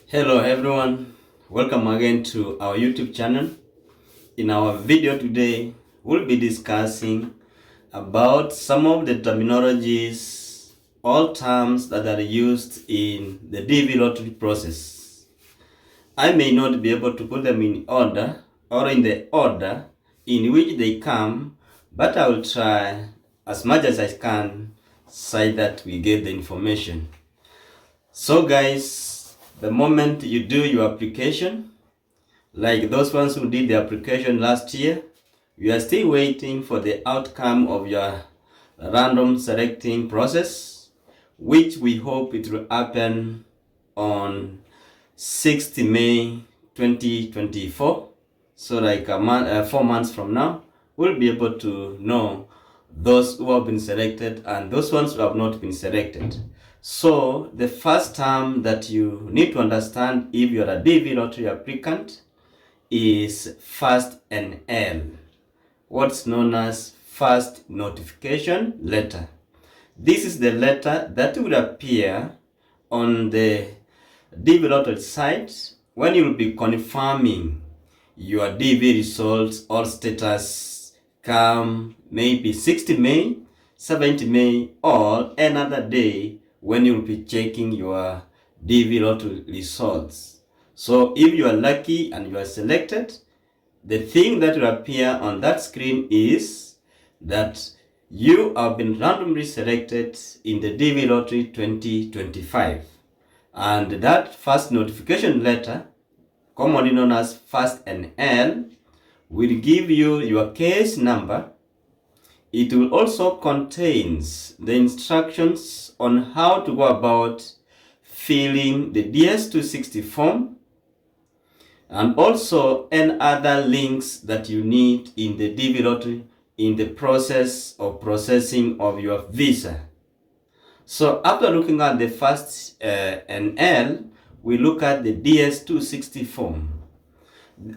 Hello everyone, welcome again to our YouTube channel. In our video today, we'll be discussing about some of the terminologies or terms that are used in the DV lottery process. I may not be able to put them in order or in the order in which they come, but I will try as much as I can so that we get the information. So guys, the moment you do your application, like those ones who did the application last year, we are still waiting for the outcome of your random selecting process, which we hope it will happen on 6th May 2024. So like 4 months from now, we'll be able to know those who have been selected and those ones who have not been selected. So the first term that you need to understand if you're a DV lottery applicant is first NL, what's known as first notification letter. This is the letter that will appear on the DV lottery site when you will be confirming your DV results or status come maybe 60 May, 70 May, or another day when you'll be checking your DV lottery results. So if you are lucky and you are selected, the thing that will appear on that screen is that you have been randomly selected in the DV lottery 2025. And that first notification letter, commonly known as first NL, will give you your case number. It will also contains the instructions on how to go about filling the DS260 form and also any other links that you need in the DV lottery in the process of processing of your visa. So after looking at the first NL, we look at the DS260 form.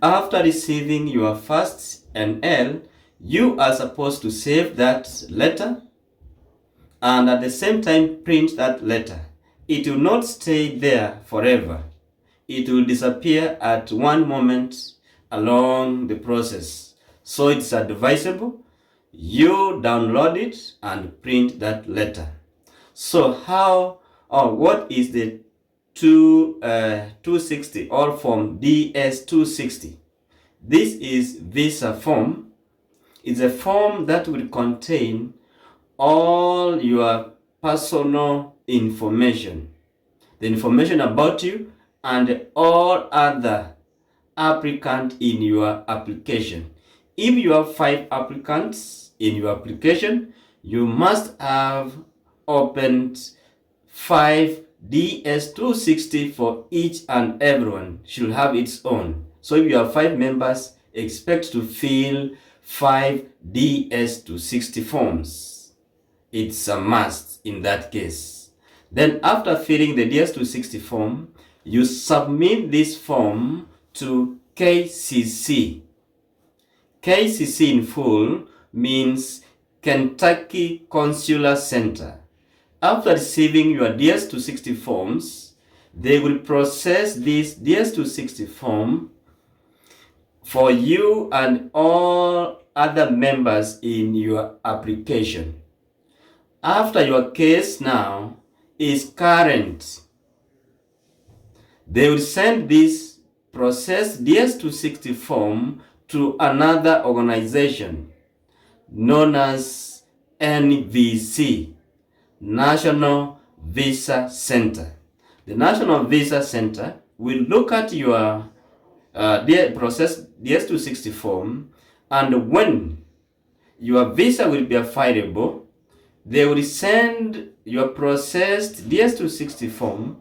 After receiving your first NL, you are supposed to save that letter and at the same time print that letter. It will not stay there forever. It will disappear at one moment along the process. So it's advisable you download it and print that letter. So what is the 260 or form DS260? This is visa form. It's a form that will contain all your personal information, the information about you and all other applicants in your application. If you have 5 applicants in your application, you must have opened 5 DS260 for each and everyone should have its own. So if you have 5 members, expect to fill 5 DS260 forms. It's a must in that case. Then after filling the DS260 form, you submit this form to KCC. KCC in full means Kentucky Consular Center. After receiving your DS260 forms, they will process this DS260 form for you and all other members in your application. After your case now is current, they will send this processed DS260 form to another organization known as NVC, National Visa Center. The National Visa Center will look at your processed DS260 form, and when your visa will be available, they will send your processed DS260 form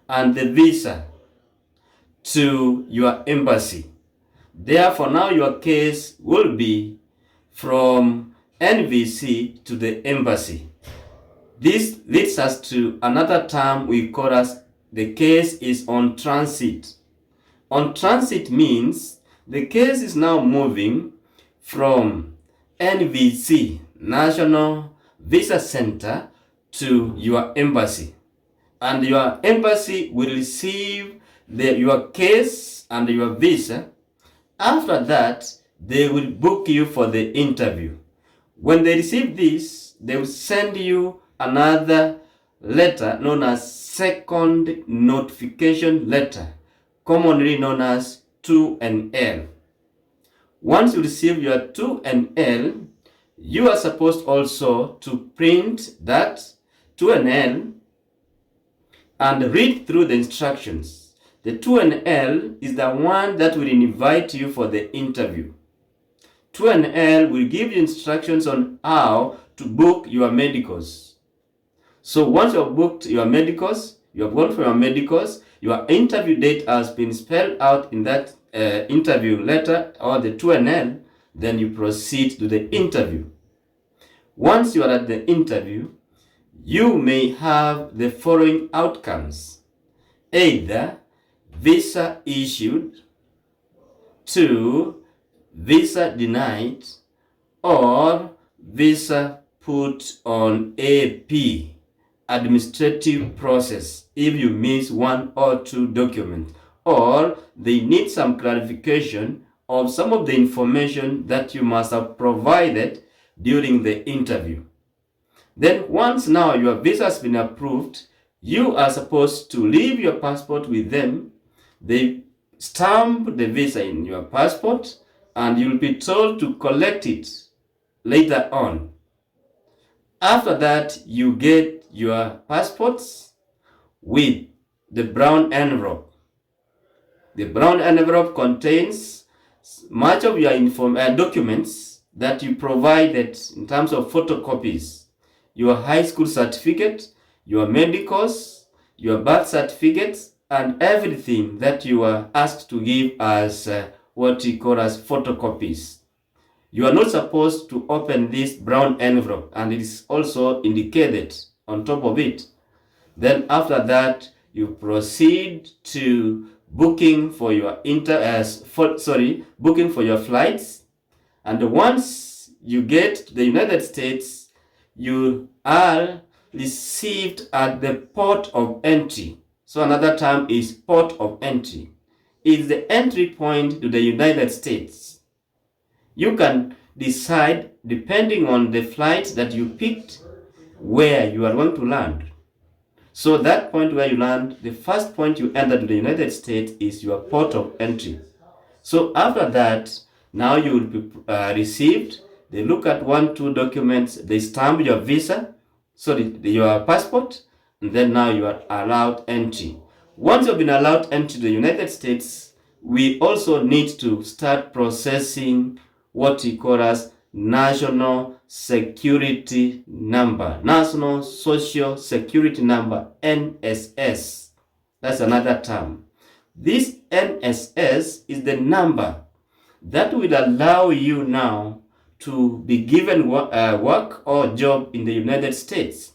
and the visa to your embassy. Therefore, now your case will be from NVC to the embassy. This leads us to another term we call as the case is on transit. On transit means the case is now moving from NVC, National Visa Center, to your embassy. And your embassy will receive your case and your visa. After that, they will book you for the interview. When they receive this, they will send you another letter known as second notification letter, commonly known as 2NL. Once you receive your 2NL, you are supposed also to print that 2NL and read through the instructions. The 2NL is the one that will invite you for the interview. 2NL will give you instructions on how to book your medicals. So once you have booked your medicals, you have gone for your medicals, your interview date has been spelled out in that interview letter or the 2NL, then you proceed to the interview. Once you are at the interview, you may have the following outcomes: either visa issued, 2, visa denied, or visa put on AP, administrative process, if you miss 1 or 2 documents, or they need some clarification of some of the information that you must have provided during the interview. Then once now your visa has been approved, you are supposed to leave your passport with them. They stamp the visa in your passport and you'll be told to collect it later on. After that, you get your passports with the brown envelope. The brown envelope contains much of your documents that you provided in terms of photocopies: your high school certificate, your medicals, your birth certificates, and everything that you are asked to give as what we call as photocopies. You are not supposed to open this brown envelope, and it is also indicated on top of it. Then after that, you proceed to booking for your booking for your flights. And once you get to the United States, you are received at the port of entry. So another term is port of entry. It's the entry point to the United States. You can decide, depending on the flight that you picked, where you are going to land. So that point where you land, the first point you enter to the United States is your port of entry. So after that, now you will be received. They look at 1, 2 documents, they stamp your visa, your passport, and then now you are allowed entry. Once you've been allowed entry to the United States, we also need to start processing what we call as National Security Number, National Social Security Number, NSS. That's another term. This NSS is the number that will allow you now to be given work or job in the United States.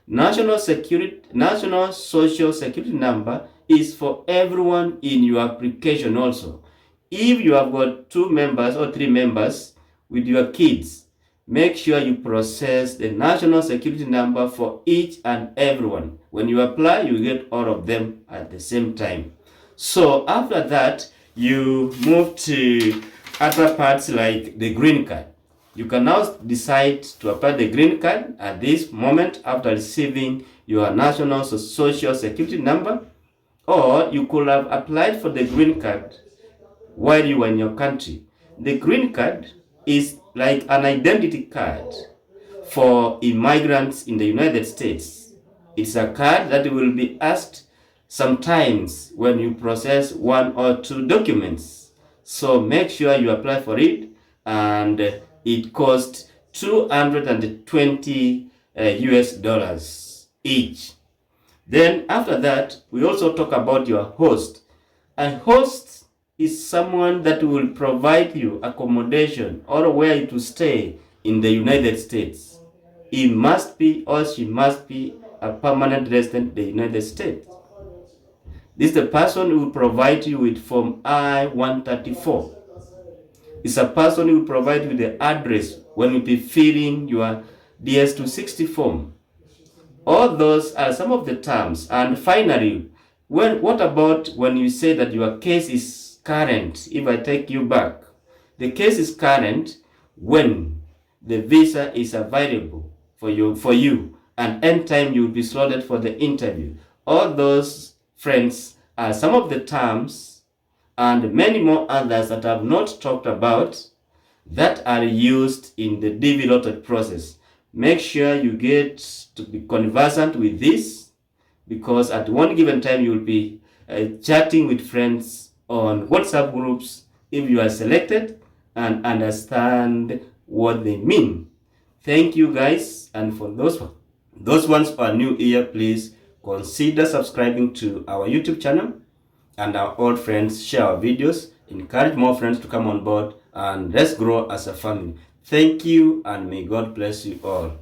National Social Security Number is for everyone in your application also. If you have got 2 members or 3 members with your kids, make sure you process the National Security Number for each and everyone. When you apply, you get all of them at the same time. So after that, you move to other parts like the green card. You can now decide to apply the green card at this moment after receiving your National Social Security Number, or you could have applied for the green card while you were in your country. The green card is like an identity card for immigrants in the United States. It's a card that will be asked sometimes when you process 1 or 2 documents. So make sure you apply for it, and it costs $220 US each. Then after that, we also talk about your host. A host is someone that will provide you accommodation or where to stay in the United States. He must be or she must be a permanent resident in the United States. This is the person who will provide you with Form I-134. It's a person who will provide you with the address when you be filling your DS-260 form. All those are some of the terms. And finally, What about when you say that your case is current? If I take you back, the case is current when the visa is available for you, and anytime you will be slotted for the interview. All those, friends, are some of the terms and many more others that I have not talked about that are used in the DV lottery process. Make sure you get to be conversant with this, because at one given time you will be chatting with friends on WhatsApp groups if you are selected and understand what they mean. Thank you guys, and for those ones who are new here, please consider subscribing to our YouTube channel, and our old friends, share our videos, encourage more friends to come on board, and let's grow as a family. Thank you, and may God bless you all.